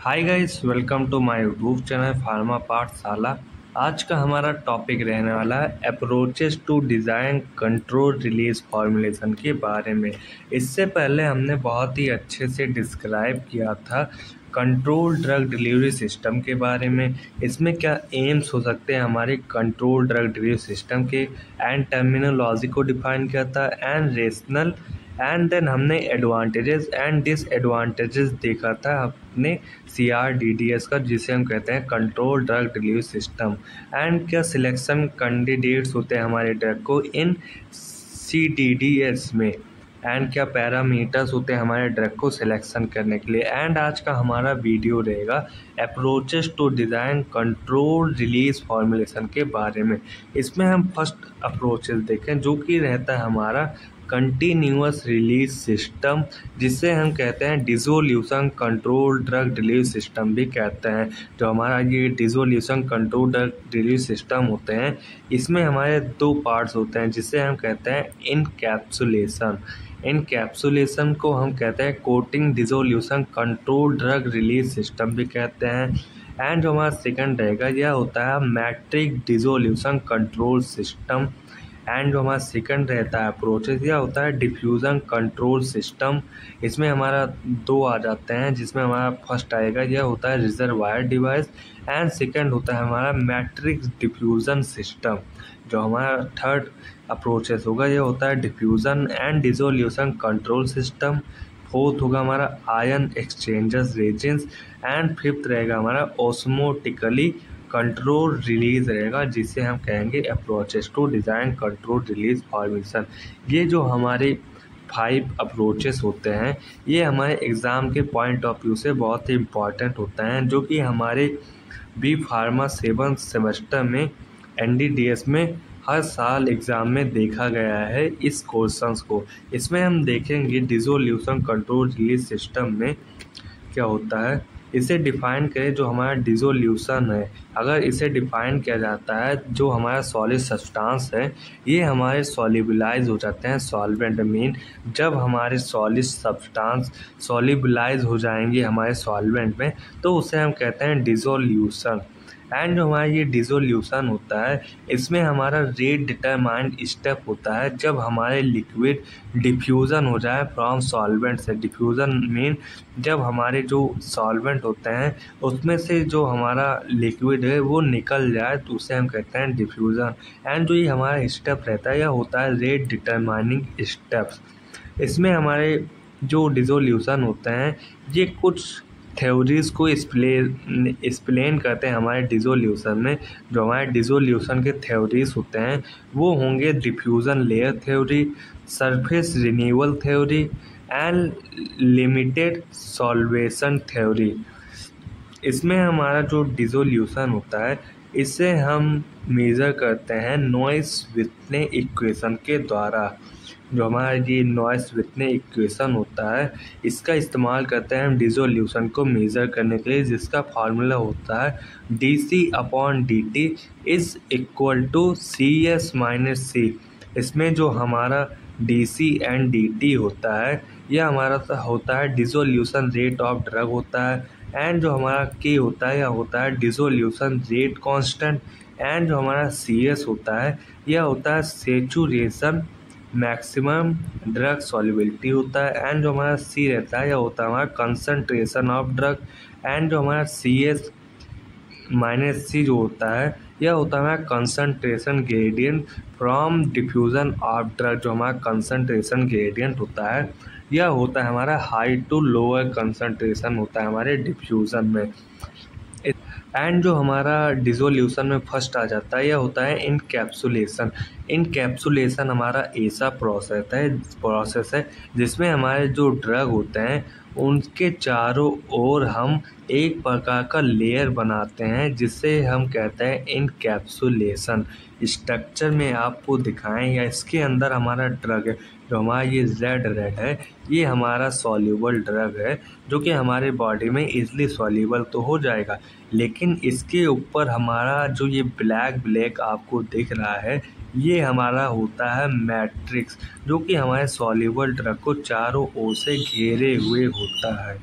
Hi guys, welcome to my YouTube channel pharma Pathshala. आज का हमारा टॉपिक रहने वाला है approaches to design control release formulation के बारे में। इससे पहले हमने बहुत ही अच्छे से डिस्क्राइब किया था कंट्रोल ड्रग डिलीवरी सिस्टम के बारे में। इसमें क्या एम्स हो सकते हैं हमारे कंट्रोल ड्रग डिलीवरी सिस्टम के, एंड टर्मिनोलॉजी को डिफाइन किया था, एंड रेशनल, एंड देन हमने एडवांटेजेस एंड डिसएडवांटेजेस देखा था अपने CRDDS का, जिसे हम कहते हैं control drug delivery system. And क्या सिलेक्शन कैंडिडेट्स होते हैं हमारे ड्रग को इन CDDS में, एंड क्या पैरामीटर्स होते हैं हमारे ड्रग को सिलेक्शन करने के लिए। एंड आज का हमारा वीडियो रहेगा approaches to design control release formulation के बारे में। इसमें हम फर्स्ट अप्रोचेस देखें जो कि रहता है हमारा कंटिन्यूअस रिलीज सिस्टम, जिसे हम कहते हैं dissolution control drug delivery system भी कहते हैं। जो हमारा ये dissolution control drug delivery system होते हैं, इसमें हमारे दो पार्ट्स होते हैं जिसे हम कहते हैं इनकैप्सुलेशन। इनकैप्सुलेशन को हम कहते हैं coating dissolution control drug release system भी कहते हैं। एंड जो हमारा सेकंड रहेगा यह होता है matrix dissolution control system. And जो हमारा सेकंड रहता है अप्रोचेस यह होता है डिफ्यूज़न कंट्रोल सिस्टम। इसमें हमारा दो आ जाते हैं, जिसमें हमारा फर्स्ट आएगा यह होता है रिजर्वायर डिवाइस, एंड सेकंड होता है हमारा मैट्रिक्स डिफ्यूज़न सिस्टम। जो हमारा थर्ड अप्रोचेस होगा यह होता है diffusion and dissolution control system. Fourth होगा हमारा ion exchangers resins, and fifth रहेगा हमारा ऑस्मोटिकली कंट्रोल रिलीज रहेगा, जिसे हम कहेंगे approaches to design control release formulation. ये जो हमारे 5 अप्रोचेस होते हैं ये हमारे एग्ज़ाम के पॉइंट ऑफ व्यू से बहुत ही इम्पॉर्टेंट होते हैं, जो कि हमारे बी फार्मा 7 सेमेस्टर में NDDS में हर साल एग्ज़ाम में देखा गया है इस क्वेश्चंस को। इसमें हम देखेंगे डिसोल्यूशन कंट्रोल रिलीज सिस्टम में क्या होता है। इसे डिफ़ाइन करें, जो हमारा डिसोल्यूशन है, अगर इसे डिफ़ाइन किया जाता है, जो हमारा सॉलिड सब्सटेंस है ये हमारे सॉल्युबलाइज हो जाते हैं सॉल्वेंट में। जब हमारे सॉलिड सब्सटेंस सॉल्युबलाइज हो जाएंगे हमारे सॉल्वेंट में तो उसे हम कहते हैं डिसोल्यूशन। एंड जो हमारा ये डिसोल्यूशन होता है इसमें हमारा रेट डिटरमाइंड स्टेप होता है जब हमारे लिक्विड डिफ्यूज़न हो जाए फ्रॉम सॉल्वेंट से। डिफ्यूज़न मीन जब हमारे जो सॉल्वेंट होते हैं उसमें से जो हमारा लिक्विड है वो निकल जाए तो उसे हम कहते हैं डिफ्यूज़न। एंड जो ये हमारा स्टेप रहता है यह होता है रेट डिटरमाइनिंग स्टेप्स। इसमें हमारे जो डिसोल्यूशन होते हैं ये कुछ थ्योरीज़ को एक्सप्लेन करते हैं हमारे डिसोल्यूशन में। जो हमारे डिसोल्यूशन के थ्योरीज़ होते हैं वो होंगे diffusion layer theory, surface renewal theory, and limited solvation theory. इसमें हमारा जो डिसोल्यूशन होता है इसे हम मेज़र करते हैं नॉइस विथने इक्वेशन के द्वारा। जो हमारा ये नॉइस विथने इक्वेशन होता है इसका इस्तेमाल करते हैं हम डिसोल्यूशन को मेज़र करने के लिए, जिसका फार्मूला होता है dC/dt is equal to CS - C। इसमें जो हमारा DC एंड dt होता है यह हमारा होता है डिसोल्यूशन रेट ऑफ ड्रग होता है, एंड जो हमारा K होता है यह होता है डिसोल्यूशन रेट कांस्टेंट, एंड जो हमारा CS होता है यह होता है सेचुरेशन मैक्सिमम ड्रग सॉल्युबिलिटी होता है, एंड जो हमारा C रहता है यह होता है हमारा कंसंट्रेशन ऑफ ड्रग, एंड जो हमारा CS - C जो होता है यह होता है हमारा concentration gradient from diffusion of drug. जो हमारा कंसंट्रेशन ग्रेडियंट होता है यह होता है हमारा हाई टू लोअर कंसंट्रेशन होता है हमारे डिफ्यूज़न में। एंड जो हमारा डिसोल्यूशन में फर्स्ट आ जाता है यह होता है इनकैप्सुलेशन। इनकैप्सुलेशन हमारा ऐसा प्रोसेस है जिसमें हमारे जो ड्रग होते हैं उनके चारों ओर हम एक प्रकार का लेयर बनाते हैं जिसे हम कहते हैं इनकैप्सुलेशन। स्ट्रक्चर में आपको दिखाएं या इसके अंदर हमारा ड्रग है, जो हमारा ये रेड है ये हमारा सॉल्युबल ड्रग है जो कि हमारे बॉडी में इजीली सॉल्युबल तो हो जाएगा, लेकिन इसके ऊपर हमारा जो ये ब्लैक आपको दिख रहा है ये हमारा होता है मैट्रिक्स, जो कि हमारे सॉल्युबल ड्रग को चारों ओर से घेरे हुए होता है।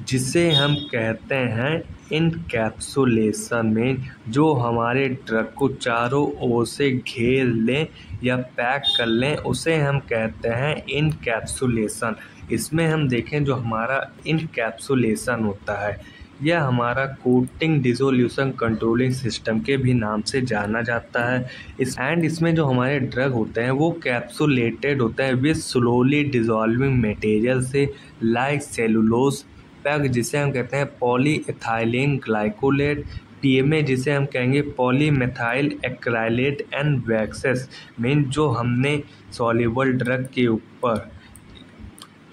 जिसे हम कहते हैं इनकैप्सुलेशन, में जो हमारे ड्रग को चारों ओर से घेर लें या पैक कर लें, उसे हम कहते हैं इनकैप्सुलेशन। इसमें हम देखें जो हमारा इनकैप्सुलेशन होता है, यह हमारा कोटिंग डिसोल्यूशन कंट्रोलिंग सिस्टम के भी नाम से जाना जाता है। इसमें जो हमारे ड्रग होते हैं वो कैप्सुलेटेड होते हैं विद स्लोली डिसॉल्विंग मटेरियल से, लाइक सेलुलोज पैक जिसे हम कहते हैं पॉलीइथाइलिन ग्लाइकोलेट, पीएमए जिसे हम कहेंगे polymethyl acrylate and waxes. Mean जो हमने सॉल्युबल ड्रग के ऊपर,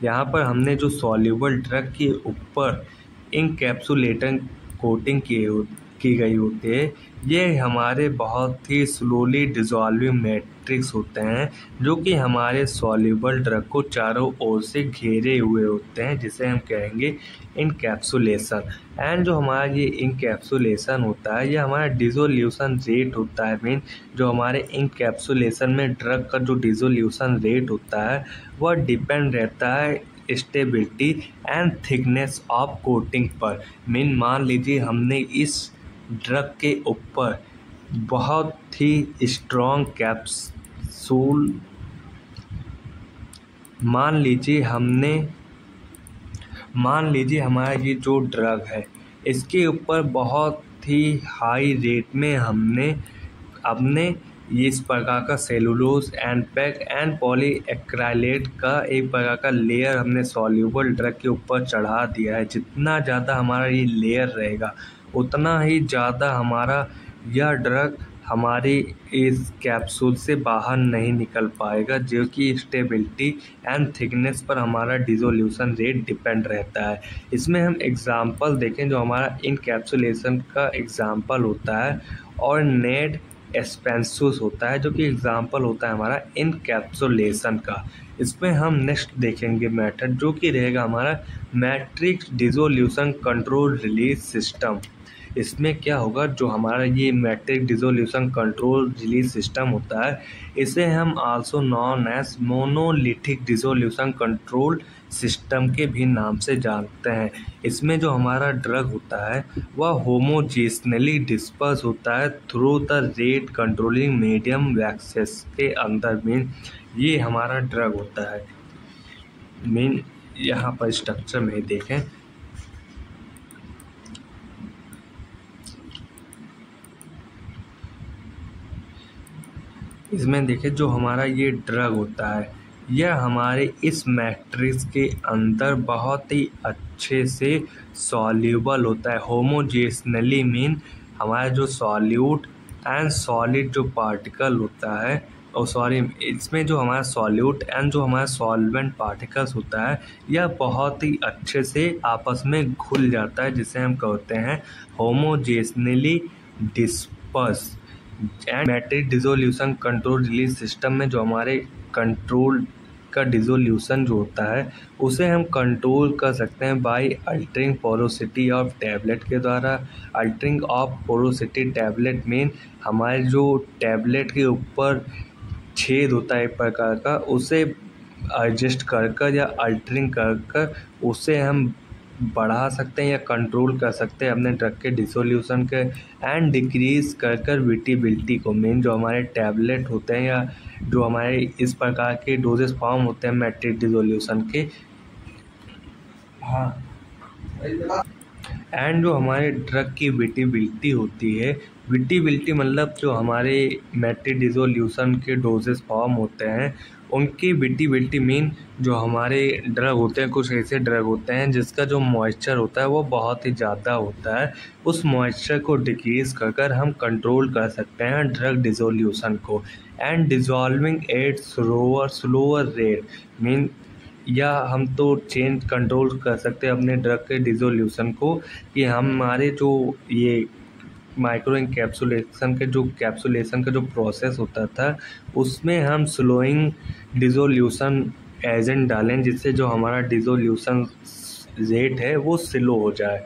यहाँ पर हमने जो सॉल्युबल ड्रग के ऊपर इनकैप्सुलेटर कोटिंग की गई होती है, ये हमारे बहुत ही स्लोली डिसॉल्विंग मैट्रिक्स होते हैं जो कि हमारे सॉल्युबल ड्रग को चारों ओर से घेरे हुए होते हैं, जिसे हम कहेंगे इनकैप्सुलेशन। एंड जो हमारा ये इनकैप्सुलेशन होता है, ये हमारा डिसोल्यूशन रेट होता है। मीन जो हमारे इनकैप्सुलेशन में ड्रग का जो डिसोल्यूशन रेट होता है वह डिपेंड रहता है stability and thickness of coating पर। मीन मान लीजिए हमने इस ड्रग के ऊपर बहुत ही स्ट्रॉन्ग कैप्सूल, मान लीजिए हमारा ये जो ड्रग है इसके ऊपर बहुत ही हाई रेट में हमने अपने ये इस प्रकार का सेलुलोज एंड पैक एंड पॉलीएक्राइलेट का एक प्रकार का लेयर हमने सॉल्युबल ड्रग के ऊपर चढ़ा दिया है। जितना ज़्यादा हमारा ये लेयर रहेगा उतना ही ज़्यादा हमारा यह ड्रग हमारी इस कैप्सूल से बाहर नहीं निकल पाएगा, जो कि स्टेबिलिटी एंड थिकनेस पर हमारा डिसोल्यूशन रेट डिपेंड रहता है। इसमें हम एग्जांपल देखें, जो हमारा इनकैप्सुलेशन का एग्जांपल होता है और नेड एस्पेंसूस होता है, जो कि एग्जांपल होता है हमारा इनकैप्सुलेशन का। इसमें हम नेक्स्ट देखेंगे मेथड, जो कि रहेगा हमारा matrix dissolution control release system. इसमें क्या होगा, जो हमारा ये matrix dissolution control release system होता है, इसे हम also known as monolithic dissolution control system के भी नाम से जानते हैं। इसमें जो हमारा ड्रग होता है वह होमोजेनियसली डिस्पर्स होता है through the rate controlling medium waxes के अंदर। मीन ये हमारा ड्रग होता है। मीन यहाँ पर स्ट्रक्चर में देखें, इसमें देखें जो हमारा ये ड्रग होता है यह हमारे इस मैट्रिक्स के अंदर बहुत ही अच्छे से सॉल्युबल होता है होमोजेनियसली। मीन हमारा जो सॉल्यूट एंड सॉलिड जो पार्टिकल होता है, इसमें जो हमारा सॉल्यूट एंड जो हमारा सॉल्वेंट पार्टिकल्स होता है यह बहुत ही अच्छे से आपस में घुल जाता है, जिसे हम कहते हैं होमोजेनियसली disperse. And matrix dissolution control release system में जो हमारे कंट्रोल का डिसोल्यूशन जो होता है उसे हम कंट्रोल कर सकते हैं by altering porosity of tablet के द्वारा। Altering of porosity tablet mean हमारे जो टैबलेट के ऊपर छेद होता है एक प्रकार का, उसे एडजस्ट कर या अल्टरिंग कर उसे हम बढ़ा सकते हैं या कंट्रोल कर सकते हैं अपने ड्रग के डिसोल्यूशन के, एंड डिक्रीज कर विटिबिलिटी को। मेन जो हमारे टैबलेट होते हैं या जो हमारे इस प्रकार के डोजेस फॉर्म होते हैं मैट्रिक्स डिसोल्यूशन के, हाँ, एंड जो हमारे ड्रग की विटिबिलिटी होती है, विटिबिलिटी मतलब जो हमारे मैट्रिक्स डिसोल्यूशन के डोजेस फॉर्म होते हैं उनकी विटिबिलिटी मीन जो हमारे ड्रग होते हैं, कुछ ऐसे ड्रग होते हैं जिसका जो मॉइस्चर होता है वो बहुत ही ज़्यादा होता है, उस मॉइस्चर को डिक्रीज कर हम कंट्रोल कर सकते हैं ड्रग डिसोल्यूशन को। And dissolving at slower rate mean या हम तो चेंज कंट्रोल कर सकते हैं अपने ड्रग के डिसोल्यूशन को कि हमारे जो ये माइक्रो इनकैप्सुलेशन के जो कैप्सुलेशन का जो प्रोसेस होता था उसमें हम स्लोइंग डिसोल्यूशन एजेंट डालें, जिससे जो हमारा डिसोल्यूशन रेट है वो स्लो हो जाए।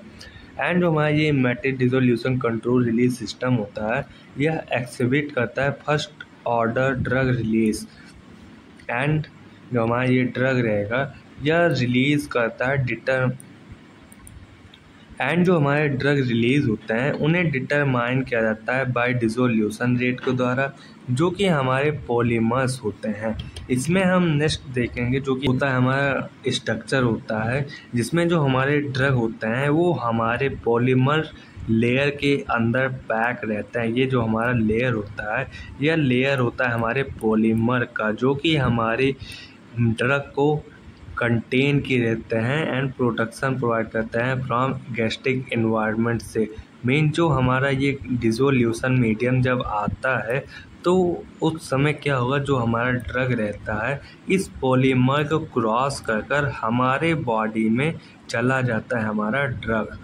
एंड जो हमारा ये matrix dissolution control release system होता है यह एक्सिबिट करता है first order drug release. And जो हमारा ये ड्रग रहेगा यह रिलीज़ करता है एंड जो हमारे ड्रग रिलीज होते हैं उन्हें डिटरमाइन किया जाता है बाय डिसोल्यूशन रेट के द्वारा, जो कि हमारे पॉलीमर्स होते हैं। इसमें हम नेक्स्ट देखेंगे जो कि होता है हमारा स्ट्रक्चर होता है, जिसमें जो हमारे ड्रग होते हैं वो हमारे पॉलीमर लेयर के अंदर पैक रहता है। ये जो हमारा लेयर होता है यह लेयर होता है हमारे पॉलीमर का, जो कि हमारे ड्रग को कंटेन किए रहते हैं एंड प्रोटेक्शन प्रोवाइड करते हैं फ्रॉम गैस्ट्रिक इन्वायरमेंट से। मेन जो हमारा ये डिसोल्यूशन मीडियम जब आता है तो उस समय क्या होगा, जो हमारा ड्रग रहता है इस पॉलीमर को क्रॉस कर कर हमारे बॉडी में चला जाता है हमारा ड्रग,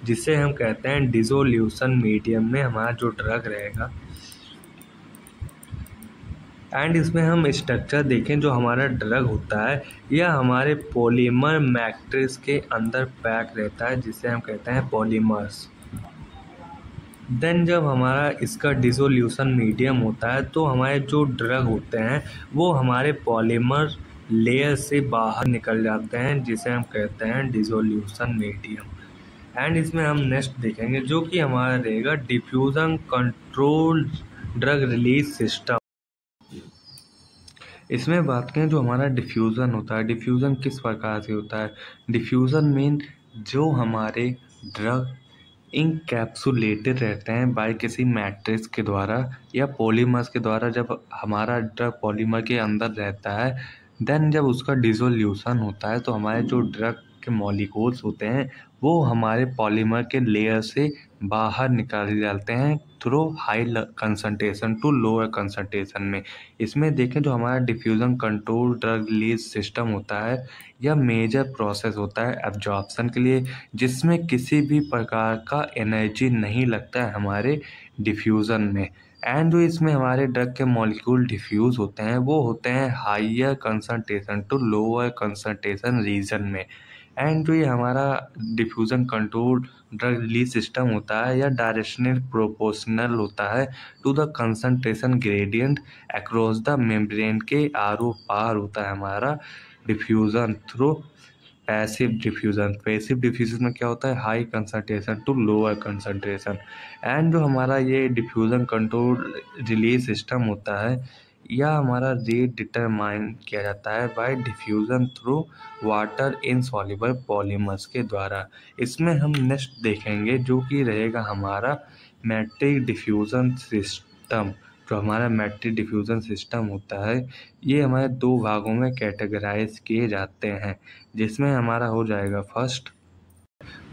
जिसे हम कहते हैं डिसोल्यूशन मीडियम में हमारा जो ड्रग रहेगा। एंड इसमें हम स्ट्रक्चर देखें, जो हमारा ड्रग होता है यह हमारे पॉलीमर मैट्रिक्स के अंदर पैक रहता है, जिसे हम कहते हैं पॉलीमर्स। देन जब हमारा इसका डिसोल्यूशन मीडियम होता है तो हमारे जो ड्रग होते हैं वो हमारे पॉलीमर लेयर से बाहर निकल जाते हैं, जिसे हम कहते हैं डिसोल्यूशन मीडियम। एंड इसमें हम नेक्स्ट देखेंगे जो कि हमारा रहेगा diffusion control drug release system. इसमें बात करें जो हमारा डिफ्यूज़न होता है, डिफ्यूज़न किस प्रकार से होता है। डिफ्यूज़न मीन जो हमारे ड्रग इनकैप्सुलेटेड रहते हैं बाय किसी मैट्रिक्स के द्वारा या पॉलीमर्स के द्वारा। जब हमारा ड्रग पॉलीमर के अंदर रहता है देन जब उसका डिसोल्यूशन होता है तो हमारे जो ड्रग के मॉलिक्यूल्स होते हैं वो हमारे पॉलीमर के लेयर से बाहर निकाले जाते हैं through high concentration to lower concentration में। इसमें देखें जो हमारा diffusion control drug release system होता है यह मेजर प्रोसेस होता है एब्जॉर्प्शन के लिए, जिसमें किसी भी प्रकार का एनर्जी नहीं लगता है हमारे डिफ्यूज़न में। एंड जो इसमें हमारे ड्रग के मॉलिक्यूल डिफ्यूज़ होते हैं वो होते हैं higher concentration to lower concentration region में। एंड जो ये हमारा diffusion control drug release system होता है या डायरेक्शनल प्रोपोर्शनल होता है to the concentration gradient across the membrane के आरो पार होता है हमारा diffusion through passive diffusion. Passive diffusion में क्या होता है, high concentration to lower concentration. And जो हमारा ये डिफ्यूज़न कंट्रोल रिलीज सिस्टम होता है यह हमारा रेट डिटरमाइन किया जाता है by diffusion through water insoluble polymers के द्वारा। इसमें हम नेक्स्ट देखेंगे जो कि रहेगा हमारा मैट्रिक डिफ्यूज़न सिस्टम। जो हमारा मैट्रिक डिफ्यूज़न सिस्टम होता है ये हमारे दो भागों में कैटेगराइज किए जाते हैं, जिसमें हमारा हो जाएगा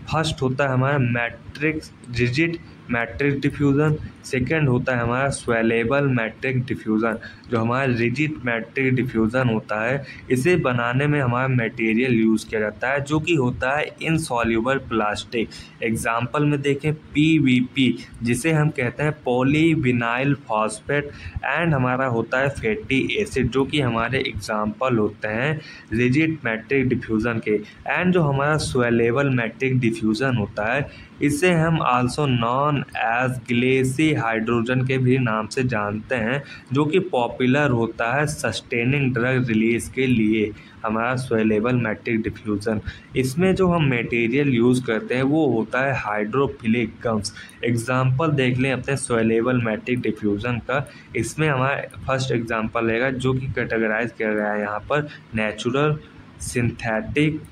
फर्स्ट होता है हमारा matrix rigid matrix diffusion, second होता है हमारा स्वेलेबल मैट्रिक डिफ्यूज़न। जो हमारा रिजिड मैट्रिक डिफ्यूज़न होता है इसे बनाने में हमारा मटेरियल यूज़ किया जाता है जो कि होता है इनसॉल्युबल प्लास्टिक। एग्जांपल में देखें PVP जिसे हम कहते हैं पॉलीविनाइल फॉस्फेट, एंड हमारा होता है फैटी एसिड जो कि हमारे एग्जांपल होते हैं रिजिड मैट्रिक डिफ्यूज़न के। एंड जो हमारा स्वेलेबल मैट्रिक डिफ्यूज़न होता है इसे हम also known as glassy hydrogen के भी नाम से जानते हैं, जो कि पॉपुलर होता है सस्टेनिंग ड्रग रिलीज के लिए हमारा स्वेलेबल मैट्रिक डिफ्यूज़न। इसमें जो हम मटेरियल यूज़ करते हैं वो होता है हाइड्रोफिलिक गम्स। एग्जांपल देख लें अपने स्वेलेबल मैट्रिक डिफ्यूज़न का। इसमें हमारा फर्स्ट एग्जांपल रहेगा जो कि कैटेगराइज किया गया है यहाँ पर natural, synthetic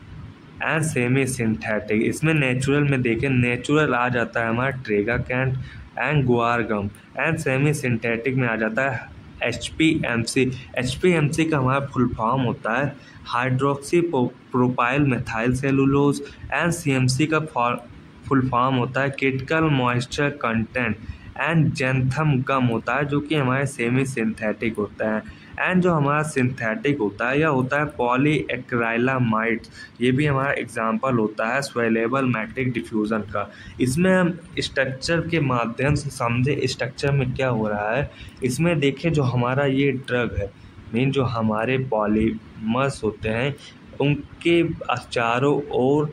and semi synthetic. इसमें नेचुरल में देखें नेचुरल आ जाता है हमारा ट्रेगाकैंट एंड गुआर गम, एंड सेमी सिंथेटिक में आ जाता है HPMC। HPMC का हमारा फुल फॉर्म होता है hydroxy propyl methyl cellulose, and CMC का फुल फॉर्म होता है क्रिटिकल मॉइस्चर कंटेंट, एंड जेंथम गम होता है जो कि हमारे सेमी सिंथेटिक होता है। एंड जो हमारा सिंथेटिक होता है यह होता है पॉलीएक्राइलामाइड, ये भी हमारा एग्जांपल होता है स्वेलेबल मैट्रिक डिफ्यूज़न का। इसमें हम स्ट्रक्चर के माध्यम से समझे स्ट्रक्चर में क्या हो रहा है। इसमें देखें जो हमारा ये ड्रग है मीन जो हमारे पॉलीमर्स होते हैं उनके चारों ओर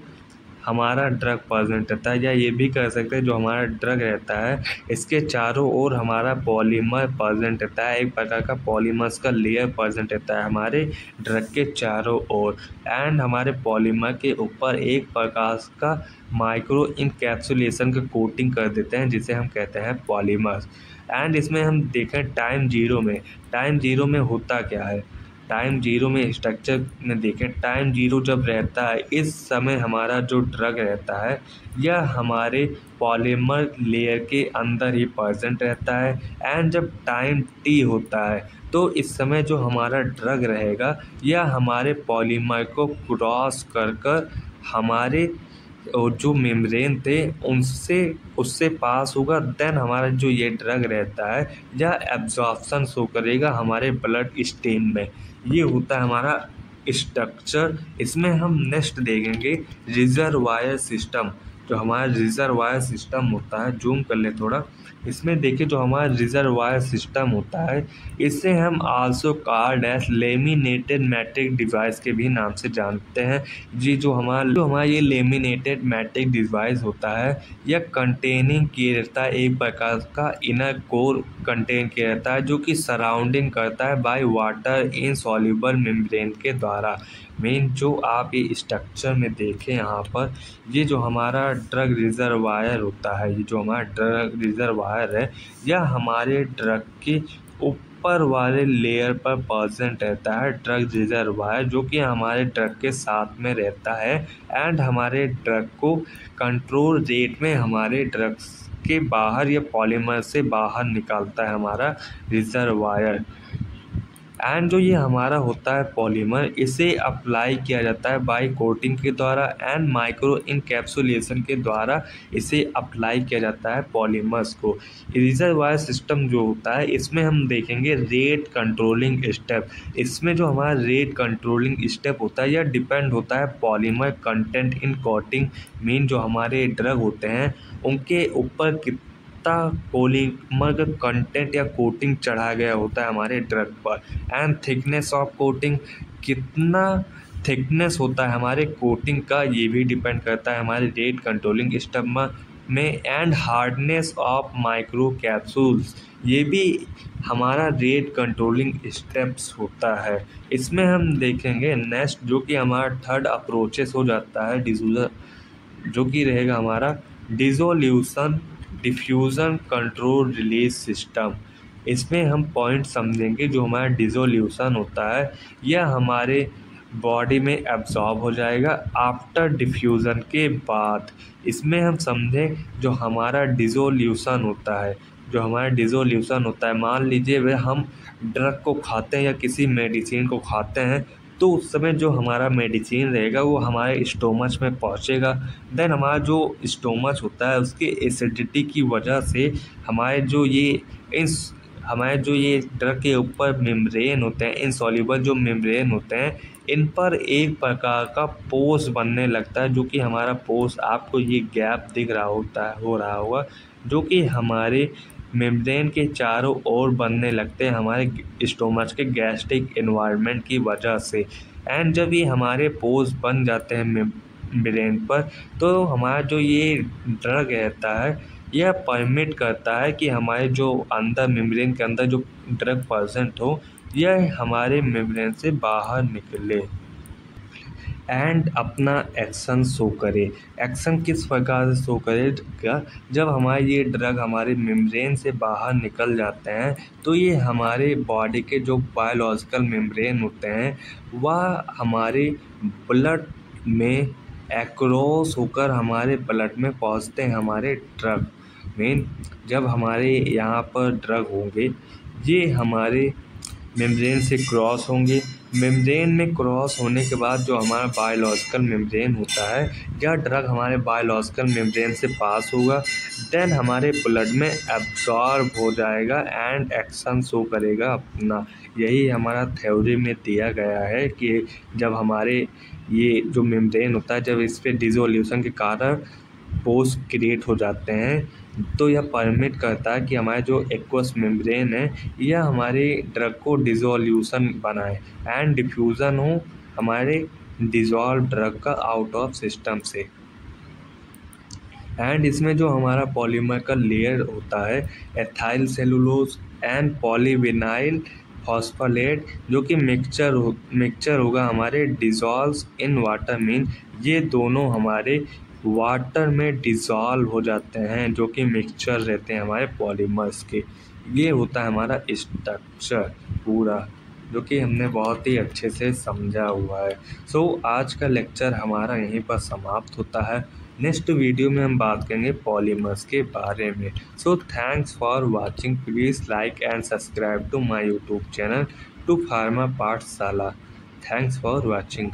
हमारा ड्रग प्रेजेंट रहता है, या ये भी कह सकते हैं जो हमारा ड्रग रहता है इसके चारों ओर हमारा पॉलीमर प्रेजेंट रहता है। एक प्रकार का पॉलीमर्स का लेयर प्रेजेंट रहता है हमारे ड्रग के चारों ओर, एंड हमारे पॉलीमर के ऊपर एक प्रकार का माइक्रो इनकैप्सुलेशन का कोटिंग कर देते हैं जिसे हम कहते हैं पॉलीमर्स। एंड इसमें हम देखें टाइम जीरो में होता क्या है। टाइम जीरो में स्ट्रक्चर में देखें, टाइम जीरो जब रहता है इस समय हमारा जो ड्रग रहता है यह हमारे पॉलीमर लेयर के अंदर ही प्रेजेंट रहता है। एंड जब टाइम टी होता है तो इस समय जो हमारा ड्रग रहेगा यह हमारे पॉलीमर को क्रॉस कर हमारे और जो मेम्ब्रेन थे उससे पास होगा। देन हमारा जो ये ड्रग रहता है यह एब्जॉर्प्शन शो करेगा हमारे ब्लड स्ट्रीम में। ये होता है हमारा स्ट्रक्चर। इसमें हम नेक्स्ट देखेंगे रिजर्वायर सिस्टम। जो हमारा रिजर्वायर सिस्टम होता है, जूम कर ले थोड़ा, इसमें देखिए जो हमारा रिजर्वायर सिस्टम होता है इसे हम also called as laminated matrix device के भी नाम से जानते हैं। जी जो हमारा ये लेमिनेटेड मैट्रिक डिवाइस होता है यह कंटेनिंग किए रहता है एक प्रकार का इनर कोर कंटेन किया रहता है जो कि सराउंडिंग करता है बाय वाटर इनसॉल्युबल मेम्ब्रेन के द्वारा। मेन जो आप ये स्ट्रक्चर में देखें यहाँ पर, ये जो हमारा ड्रग रिजर्वायर होता है, ये जो हमारा ड्रग रिजर्वायर है यह हमारे ड्रग के ऊपर वाले लेयर पर प्रेजेंट रहता है। ड्रग रिजर्वायर जो कि हमारे ड्रग के साथ में रहता है एंड हमारे ड्रग को कंट्रोल रेट में हमारे ड्रग्स के बाहर या पॉलीमर से बाहर निकालता है हमारा रिजर्वायर। एंड जो ये हमारा होता है पॉलीमर इसे अप्लाई किया जाता है बाय कोटिंग के द्वारा एंड माइक्रो इनकैप्सुलेशन के द्वारा इसे अप्लाई किया जाता है पॉलीमर्स को। रिजर्वायर सिस्टम जो होता है इसमें हम देखेंगे रेट कंट्रोलिंग स्टेप। इसमें जो हमारा रेट कंट्रोलिंग स्टेप होता है यह डिपेंड होता है polymer content in coating. Mean जो हमारे ड्रग होते हैं उनके ऊपर पॉलीमर का कंटेंट या कोटिंग चढ़ा गया होता है हमारे ड्रग पर। एंड थिकनेस ऑफ कोटिंग, कितना थिकनेस होता है हमारे कोटिंग का ये भी डिपेंड करता है हमारे रेट कंट्रोलिंग स्टेप में। And hardness of micro capsules, ये भी हमारा रेट कंट्रोलिंग स्टेप्स होता है। इसमें हम देखेंगे नेक्स्ट जो कि हमारा थर्ड अप्रोचेस हो जाता है डिफ्यूज़न, जो कि रहेगा हमारा डिफ्यूज़न कंट्रोल रिलीज सिस्टम। इसमें हम पॉइंट समझेंगे जो हमारा डिसोल्यूशन होता है यह हमारे बॉडी में एब्जॉर्ब हो जाएगा आफ्टर डिफ्यूज़न के बाद। इसमें हम समझें जो हमारा डिसोल्यूशन होता है, मान लीजिए वह हम ड्रग को खाते हैं या किसी मेडिसिन को खाते हैं तो उस समय जो हमारा मेडिसिन रहेगा वो हमारे स्टोमच में पहुंचेगा। देन हमारा जो स्टोमच होता है उसके एसिडिटी की वजह से हमारे जो ये ड्रग के ऊपर मेम्ब्रेन होते हैं, इनसॉल्युबल जो मेम्ब्रेन होते हैं, इन पर एक प्रकार का पोर्स बनने लगता है। जो कि हमारा पोर्स, आपको ये गैप दिख रहा होगा जो कि हमारे मेम्ब्रेन के चारों ओर बनने लगते हैं हमारे स्टोमच के गैस्ट्रिक एनवायरनमेंट की वजह से। एंड जब ये हमारे पोर्स बन जाते हैं मेम्ब्रेन पर तो हमारा जो ये ड्रग रहता है यह परमिट करता है कि हमारे जो अंदर मेम्ब्रेन के अंदर जो ड्रग प्रेजेंट हो यह हमारे मेम्ब्रेन से बाहर निकले एंड अपना एक्शन शो करे। एक्शन किस प्रकार से शो करेगा, जब हमारे ये ड्रग हमारे मेम्ब्रेन से बाहर निकल जाते हैं तो ये हमारे बॉडी के जो बायोलॉजिकल मेम्ब्रेन होते हैं वह हमारे ब्लड में एक्रॉस होकर हमारे ब्लड में पहुंचते हैं। हमारे ड्रग में जब हमारे यहाँ पर ड्रग होंगे ये हमारे मेम्ब्रेन से क्रॉस होंगे। मेम्ब्रेन में क्रॉस होने के बाद जो हमारा बायोलॉजिकल मेम्ब्रेन होता है यह ड्रग हमारे बायोलॉजिकल मेम्ब्रेन से पास होगा। देन हमारे ब्लड में एब्जॉर्ब हो जाएगा एंड एक्शन शो करेगा अपना। यही हमारा थ्योरी में दिया गया है कि जब हमारे ये जो मेम्ब्रेन होता है जब इस पर डिसोल्यूशन के कारण पोर्स क्रिएट हो जाते हैं तो यह परमिट करता है कि हमारे जो एक्वस मेम्ब्रेन है यह हमारे ड्रग को डिसोल्यूशन बनाए एंड डिफ्यूज़न हो हमारे डिसॉल्व ड्रग का आउट ऑफ सिस्टम से। एंड इसमें जो हमारा पॉलीमर का लेयर होता है एथाइल सेलुलोज एंड पॉलीविनाइल फॉस्फोलेट, जो कि मिक्सचर होगा हमारे डिजॉल्व्स इन वाटर, मीन ये दोनों हमारे वाटर में डिज़ोल्व हो जाते हैं, जो कि मिक्सचर रहते हैं हमारे पॉलीमर्स के। ये होता है हमारा स्ट्रक्चर पूरा, जो कि हमने बहुत ही अच्छे से समझा हुआ है। सो आज का लेक्चर हमारा यहीं पर समाप्त होता है। नेक्स्ट वीडियो में हम बात करेंगे पॉलीमर्स के बारे में। So thanks for watching, please like and subscribe to my YouTube channel to Pharma Pathshala. Thanks for watching.